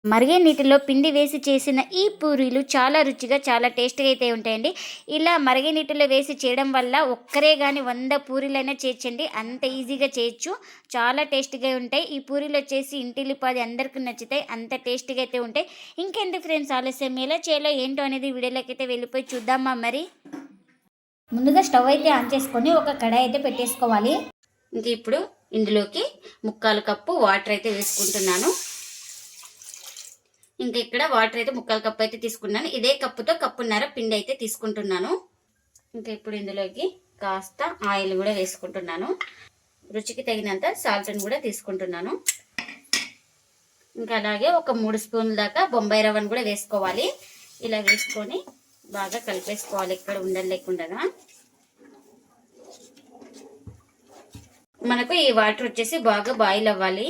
మరిగే నీటిలో పిండి వేసి చేసిన ఈ పూరీలు చాలా రుచిగా, చాలా టేస్ట్‌గా అయితే ఉంటాయండి. ఇలా మరిగే నీటిలో వేసి చేయడం వల్ల ఒక్కరే గాని 100 పూరీలైనా చేయొచ్చండి. అంత ఈజీగా చేయొచ్చు. చాలా టేస్ట్‌గా ఉంటాయి. ఈ పూరీలొచ్చేసి ఇంటిల్లిపాది అందరికి నచ్చుతాయి. అంత టేస్ట్‌గా అయితే ఉంటాయి. ఇంకెందుకు ఫ్రెండ్స్ ఆలస్యం, ఎలా చేయాలో ఏంటో అనేది వీడియోలోకైతే వెళ్ళిపోయి చూద్దామా మరి? ముందుగా స్టవ్ అయితే ఆన్ చేసుకొని ఒక కడాయి అయితే పెట్టేసుకోవాలి. ఇంక ఇప్పుడు ఇందులోకి 3/4 కప్పు వాటర్ అయితే వేసుకుంటున్నాను. ఇంకా ఇక్కడ వాటర్ అయితే 3/4 కప్పు అయితే తీసుకున్నాను. ఇదే కప్పుతో కప్పున్నర పిండి అయితే తీసుకుంటున్నాను. ఇంకా ఇప్పుడు ఇందులోకి కాస్త ఆయిల్ కూడా వేసుకుంటున్నాను. రుచికి తగినంత సాల్ట్ని కూడా తీసుకుంటున్నాను. ఇంకా అలాగే ఒక 3 స్పూన్ల దాకా బొంబాయి రవ్వను కూడా వేసుకోవాలి. ఇలా వేసుకొని బాగా కలిపేసుకోవాలి, ఇక్కడ ఉండలు లేకుండా. మనకు ఈ వాటర్ వచ్చేసి బాగా బాయిల్ అవ్వాలి.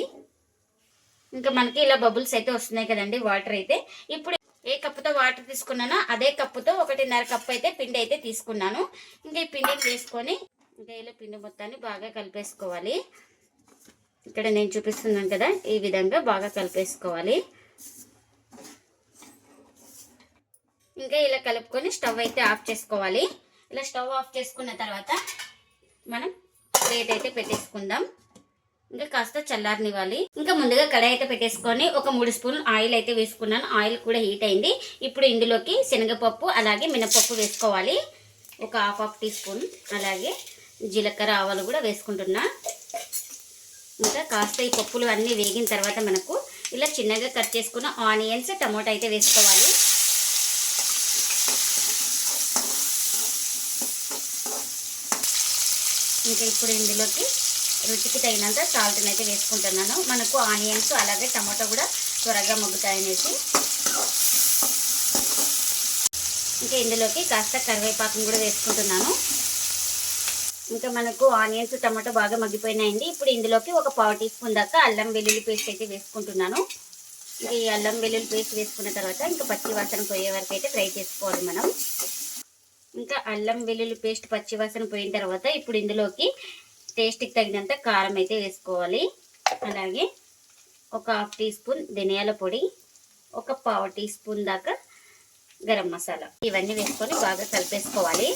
ఇంకా మనకి ఇలా బబుల్స్ అయితే వస్తున్నాయి కదండి వాటర్ అయితే. ఇప్పుడు ఏ కప్పుతో వాటర్ తీసుకున్నానో అదే కప్పుతో 1.5 కప్పు అయితే పిండి అయితే తీసుకున్నాను. ఇంకా ఈ పిండిని వేసుకొని ఇంకా ఇలా పిండి మొత్తాన్ని బాగా కలిపేసుకోవాలి. ఇక్కడ నేను చూపిస్తున్నాను కదా, ఈ విధంగా బాగా కలిపేసుకోవాలి. ఇంకా ఇలా కలుపుకొని స్టవ్ అయితే ఆఫ్ చేసుకోవాలి. ఇలా స్టవ్ ఆఫ్ చేసుకున్న తర్వాత మనం ప్లేట్ అయితే పెట్టేసుకుందాం. ఇంకా కాస్త చల్లారనివ్వాలి. ఇంకా ముందుగా కడాయి అయితే పెట్టేసుకొని ఒక 3 స్పూన్లు ఆయిల్ అయితే వేసుకున్నాను. ఆయిల్ కూడా హీట్ అయింది. ఇప్పుడు ఇందులోకి శనగపప్పు అలాగే మినపప్పు వేసుకోవాలి. ఒక హాఫ్ టీ స్పూన్. అలాగే జీలకర్ర, ఆవాలు కూడా వేసుకుంటున్నా. ఇంకా కాస్త ఈ పప్పులు అన్నీ వేగిన తర్వాత మనకు ఇలా చిన్నగా కట్ చేసుకున్న ఆనియన్స్, టమోటా అయితే వేసుకోవాలి. ఇంకా ఇప్పుడు ఇందులోకి రుచికి తగినంత సాల్ట్ని అయితే వేసుకుంటున్నాను. మనకు ఆనియన్స్ అలాగే టమాటో కూడా త్వరగా మగ్గుతాయనేసి. ఇంకా ఇందులోకి కాస్త కరివేపాకును కూడా వేసుకుంటున్నాను. ఇంకా మనకు ఆనియన్స్, టమాటో బాగా మగ్గిపోయినాయండి. ఇప్పుడు ఇందులోకి ఒక 1/4 టీ స్పూన్ దాకా అల్లం వెల్లుల్లి పేస్ట్ అయితే వేసుకుంటున్నాను. ఈ అల్లం వెల్లుల్లి పేస్ట్ వేసుకున్న తర్వాత ఇంకా పచ్చి వాసన పోయే వరకు అయితే ఫ్రై చేసుకోవాలి మనం. ఇంకా అల్లం వెల్లుల్లి పేస్ట్ పచ్చి వాసన పోయిన తర్వాత ఇప్పుడు ఇందులోకి టేస్ట్కి తగినంత కారం అయితే వేసుకోవాలి. అలాగే ఒక 1/2 టీ స్పూన్ ధనియాల పొడి, ఒక 1/4 టీ స్పూన్ దాకా గరం మసాలా, ఇవన్నీ వేసుకొని బాగా కలిపేసుకోవాలి.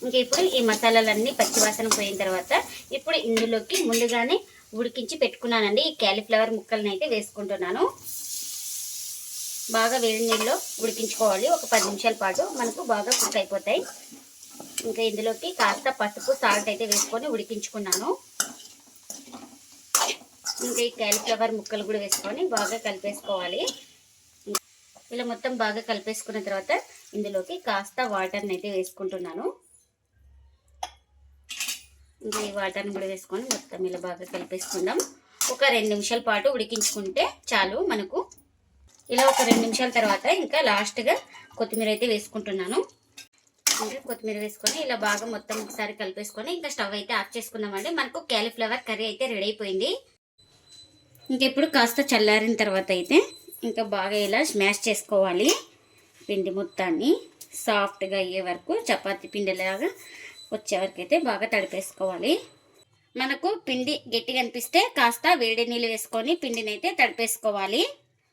ఇంకా ఇప్పుడు ఈ మసాలాలన్నీ పచ్చివాసన పోయిన తర్వాత ఇప్పుడు ఇందులోకి ముందుగానే ఉడికించి పెట్టుకున్నానండి ఈ క్యాలీఫ్లవర్ ముక్కలను అయితే వేసుకుంటున్నాను. బాగా వేడి నీళ్ళలో ఉడికించుకోవాలి. ఒక 10 నిమిషాల పాటు మనకు బాగా కుక్ అయిపోతాయి. ఇంకా ఇందులోకి కాస్త పసుపు, సాల్ట్ అయితే వేసుకొని ఉడికించుకున్నాను. ఇంకా ఈ క్యాలీఫ్లవర్ ముక్కలు కూడా వేసుకొని బాగా కలిపేసుకోవాలి. ఇలా మొత్తం బాగా కలిపేసుకున్న తర్వాత ఇందులోకి కాస్త వాటర్ని అయితే వేసుకుంటున్నాను. ఇంకా ఈ వాటర్ని కూడా వేసుకొని మొత్తం ఇలా బాగా కలిపేసుకుందాం. ఒక 2 నిమిషాల పాటు ఉడికించుకుంటే చాలు మనకు. ఇలా ఒక 2 నిమిషాల తర్వాత ఇంకా లాస్ట్గా కొత్తిమీర అయితే వేసుకుంటున్నాను. ఇంకా కొత్తిమీర వేసుకొని ఇలా బాగా మొత్తం ఒకసారి కలిపేసుకొని ఇంకా స్టవ్ అయితే ఆఫ్ చేసుకుందామండి. మనకు క్యాలీఫ్లవర్ కర్రీ అయితే రెడీ అయిపోయింది. ఇంక ఇప్పుడు కాస్త చల్లారిన తర్వాత అయితే ఇంకా బాగా ఇలా స్మాష్ చేసుకోవాలి. పిండి మొత్తాన్ని సాఫ్ట్గా అయ్యే వరకు, చపాతీ పిండిలాగా వచ్చే వరకు అయితే బాగా తడిపేసుకోవాలి. మనకు పిండి గట్టిగా అనిపిస్తే కాస్త వేడి నీళ్ళు వేసుకొని పిండిని అయితే తడిపేసుకోవాలి.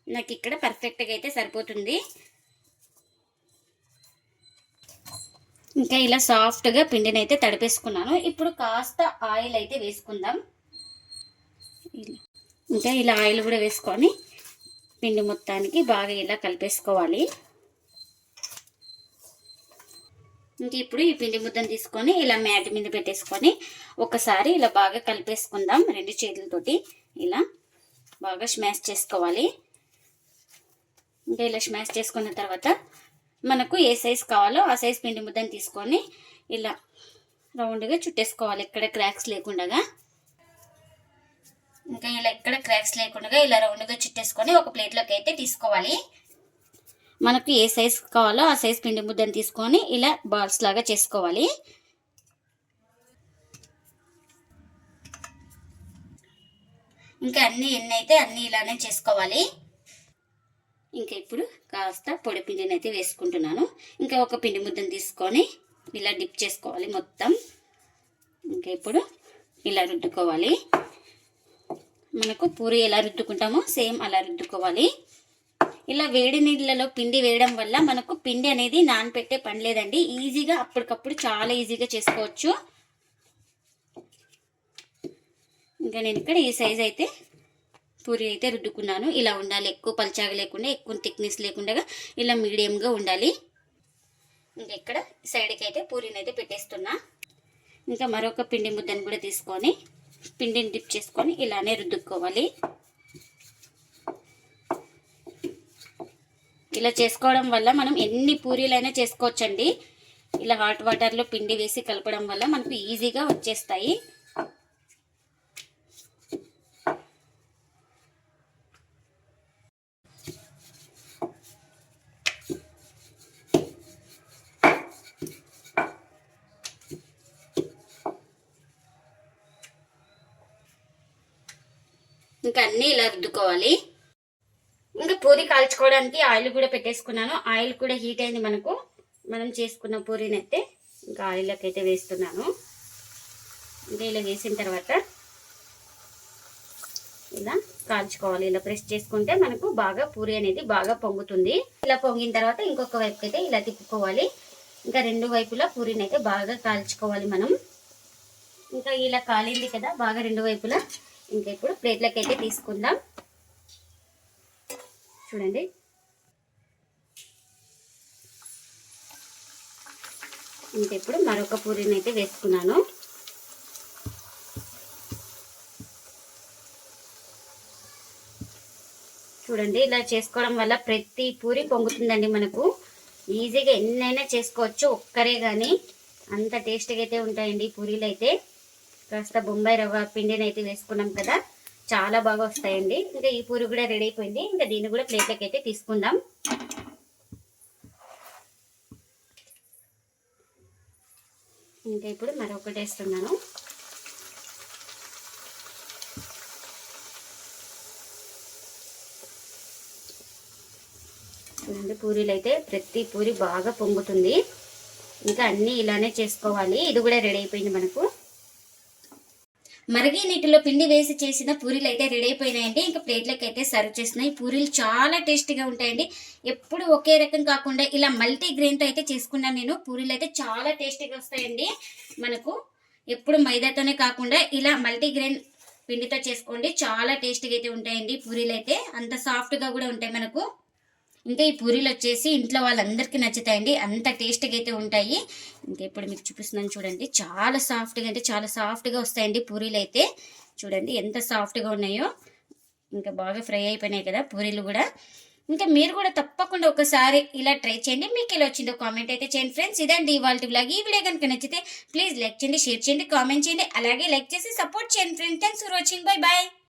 నాకు ఇక్కడ పర్ఫెక్ట్గా అయితే సరిపోతుంది. ఇంకా ఇలా సాఫ్ట్గా పిండిని అయితే తడిపేసుకున్నాను. ఇప్పుడు కాస్త ఆయిల్ అయితే వేసుకుందాం. ఇంకా ఇలా ఆయిల్ కూడా వేసుకొని పిండి మొత్తానికి బాగా ఇలా కలిపేసుకోవాలి. ఇంకా ఇప్పుడు ఈ పిండి ముద్దను తీసుకొని ఇలా మ్యాట్ మీద పెట్టేసుకొని ఒకసారి ఇలా బాగా కలిపేసుకుందాం. 2 చేతులతోటి ఇలా బాగా స్మాష్ చేసుకోవాలి. ఇంకా ఇలా స్మాష్ చేసుకున్న తర్వాత మనకు ఏ సైజ్ కావాలో ఆ సైజ్ పిండి ముద్దను తీసుకొని ఇలా రౌండ్గా చుట్టేసుకోవాలి, ఎక్కడ క్రాక్స్ లేకుండా. ఇంకా ఇలా ఎక్కడ క్రాక్స్ లేకుండా ఇలా రౌండ్గా చుట్టేసుకొని ఒక ప్లేట్లోకి అయితే తీసుకోవాలి. మనకు ఏ సైజ్ కావాలో ఆ సైజ్ పిండి ముద్దను తీసుకొని ఇలా బాల్స్ లాగా చేసుకోవాలి. ఇంకా ఎన్ని అయితే అన్నీ ఇలానే చేసుకోవాలి. ఇంకా ఇప్పుడు కాస్త పొడి పిండిని అయితే వేసుకుంటున్నాను. ఇంకా ఒక పిండి ముద్దను తీసుకొని ఇలా డిప్ చేసుకోవాలి మొత్తం. ఇంకా ఇప్పుడు ఇలా రుద్దుకోవాలి. మనకు పూరి ఎలా రుద్దుకుంటామో సేమ్ అలా రుద్దుకోవాలి. ఇలా వేడి నీళ్ళలో పిండి వేయడం వల్ల మనకు పిండి అనేది నానపెట్టే పని లేదండి. ఈజీగా అప్పటికప్పుడు చాలా ఈజీగా చేసుకోవచ్చు. ఇంకా నేను ఇక్కడ ఈ సైజ్ అయితే పూరి అయితే రుద్దుకున్నాను. ఇలా ఉండాలి, ఎక్కువ పల్చాగా లేకుండా ఎక్కువ థిక్నెస్ లేకుండా ఇలా మీడియంగా ఉండాలి. ఇంకా ఇక్కడ సైడ్కి అయితే పూరీని అయితే పెట్టేస్తున్నా. ఇంకా మరొక పిండి ముద్దను కూడా తీసుకొని పిండిని డిప్ చేసుకొని ఇలానే రుద్దుకోవాలి. ఇలా చేసుకోవడం వల్ల మనం ఎన్ని పూరీలైనా చేసుకోవచ్చండి. ఇలా హాట్ వాటర్లో పిండి వేసి కలపడం వల్ల మనకు ఈజీగా వచ్చేస్తాయి. ఇంకా అన్నీ ఇలా రుద్దుకోవాలి. ఇంకా పూరి కాల్చుకోవడానికి ఆయిల్ కూడా పెట్టేసుకున్నాను. ఆయిల్ కూడా హీట్ అయింది. మనం చేసుకున్న పూరీని అయితే ఇంకా ఆయిల్లోకి అయితే వేస్తున్నాను. ఇంకా ఇలా వేసిన తర్వాత ఇలా కాల్చుకోవాలి. ఇలా ప్రెస్ చేసుకుంటే మనకు బాగా పూరి అనేది బాగా పొంగుతుంది. ఇలా పొంగిన తర్వాత ఇంకొక వైపు అయితే ఇలా తిప్పుకోవాలి. ఇంకా రెండు వైపులా పూరీని అయితే బాగా కాల్చుకోవాలి మనం. ఇంకా ఇలా కాలింది కదా బాగా రెండు వైపులా. ఇంకా ఇప్పుడు ప్లేట్లకి అయితే తీసుకుందాం. చూడండి, ఇంకా ఇప్పుడు మరొక పూరీని అయితే వేసుకున్నాను. చూడండి, ఇలా చేసుకోవడం వల్ల ప్రతి పూరి పొంగుతుందండి. మనకు ఈజీగా ఎన్నైనా చేసుకోవచ్చు. ఒక్కరే కానీ అంత టేస్ట్గా అయితే ఉంటాయండి పూరీలు అయితే. కాస్త బొంబాయి రవ్వ పిండిని అయితే వేసుకున్నాం కదా, చాలా బాగా వస్తాయండి. ఇంకా ఈ పూరి కూడా రెడీ అయిపోయింది. ఇంకా దీన్ని కూడా ప్లేట్లోకి అయితే తీసుకుందాం. ఇంకా ఇప్పుడు మరొకటి వేస్తున్నాను. చూడండి, పూరీలు అయితే ప్రతి పూరి బాగా పొంగుతుంది. ఇంకా అన్నీ ఇలానే చేసుకోవాలి. ఇది కూడా రెడీ అయిపోయింది మనకు. మరిగే నీటిలో పిండి వేసి చేసిన పూరీలు అయితే రెడీ అయిపోయినాయండి. ఇంకా ప్లేట్లకి అయితే సర్వ్ చేస్తున్నాయి. పూరీలు చాలా టేస్టీగా ఉంటాయండి. ఎప్పుడు ఒకే రకం కాకుండా ఇలా మల్టీ గ్రెయిన్తో అయితే చేసుకున్నాను నేను. పూరీలు అయితే చాలా టేస్టీగా వస్తాయండి. మనకు ఎప్పుడు మైదాతోనే కాకుండా ఇలా మల్టీ గ్రెయిన్ పిండితో చేసుకోండి, చాలా టేస్టీగా అయితే ఉంటాయండి. పూరీలు అయితే అంత సాఫ్ట్గా కూడా ఉంటాయి మనకు. ఇంకా ఈ పూరీలు వచ్చేసి ఇంట్లో వాళ్ళందరికీ నచ్చుతాయండి, అంత టేస్ట్గా అయితే ఉంటాయి. ఇంకా ఇప్పుడు మీకు చూపిస్తున్నాను చూడండి, చాలా సాఫ్ట్గా అంటే చాలా సాఫ్ట్గా వస్తాయండి పూరీలు అయితే. చూడండి ఎంత సాఫ్ట్గా ఉన్నాయో. ఇంకా బాగా ఫ్రై అయిపోయినాయి కదా పూరీలు కూడా. ఇంకా మీరు కూడా తప్పకుండా ఒకసారి ఇలా ట్రై చేయండి. మీకు ఎలా వచ్చిందో కామెంట్ అయితే చేయండి ఫ్రెండ్స్. ఇదండి ఇవాళ వ్లాగ్. ఈ వీడియో కనుక నచ్చితే ప్లీజ్ లైక్ చేయండి, షేర్ చేయండి, కామెంట్ చేయండి. అలాగే లైక్ చేసి సపోర్ట్ చేయండి friends. Thanks for watching. Bye bye.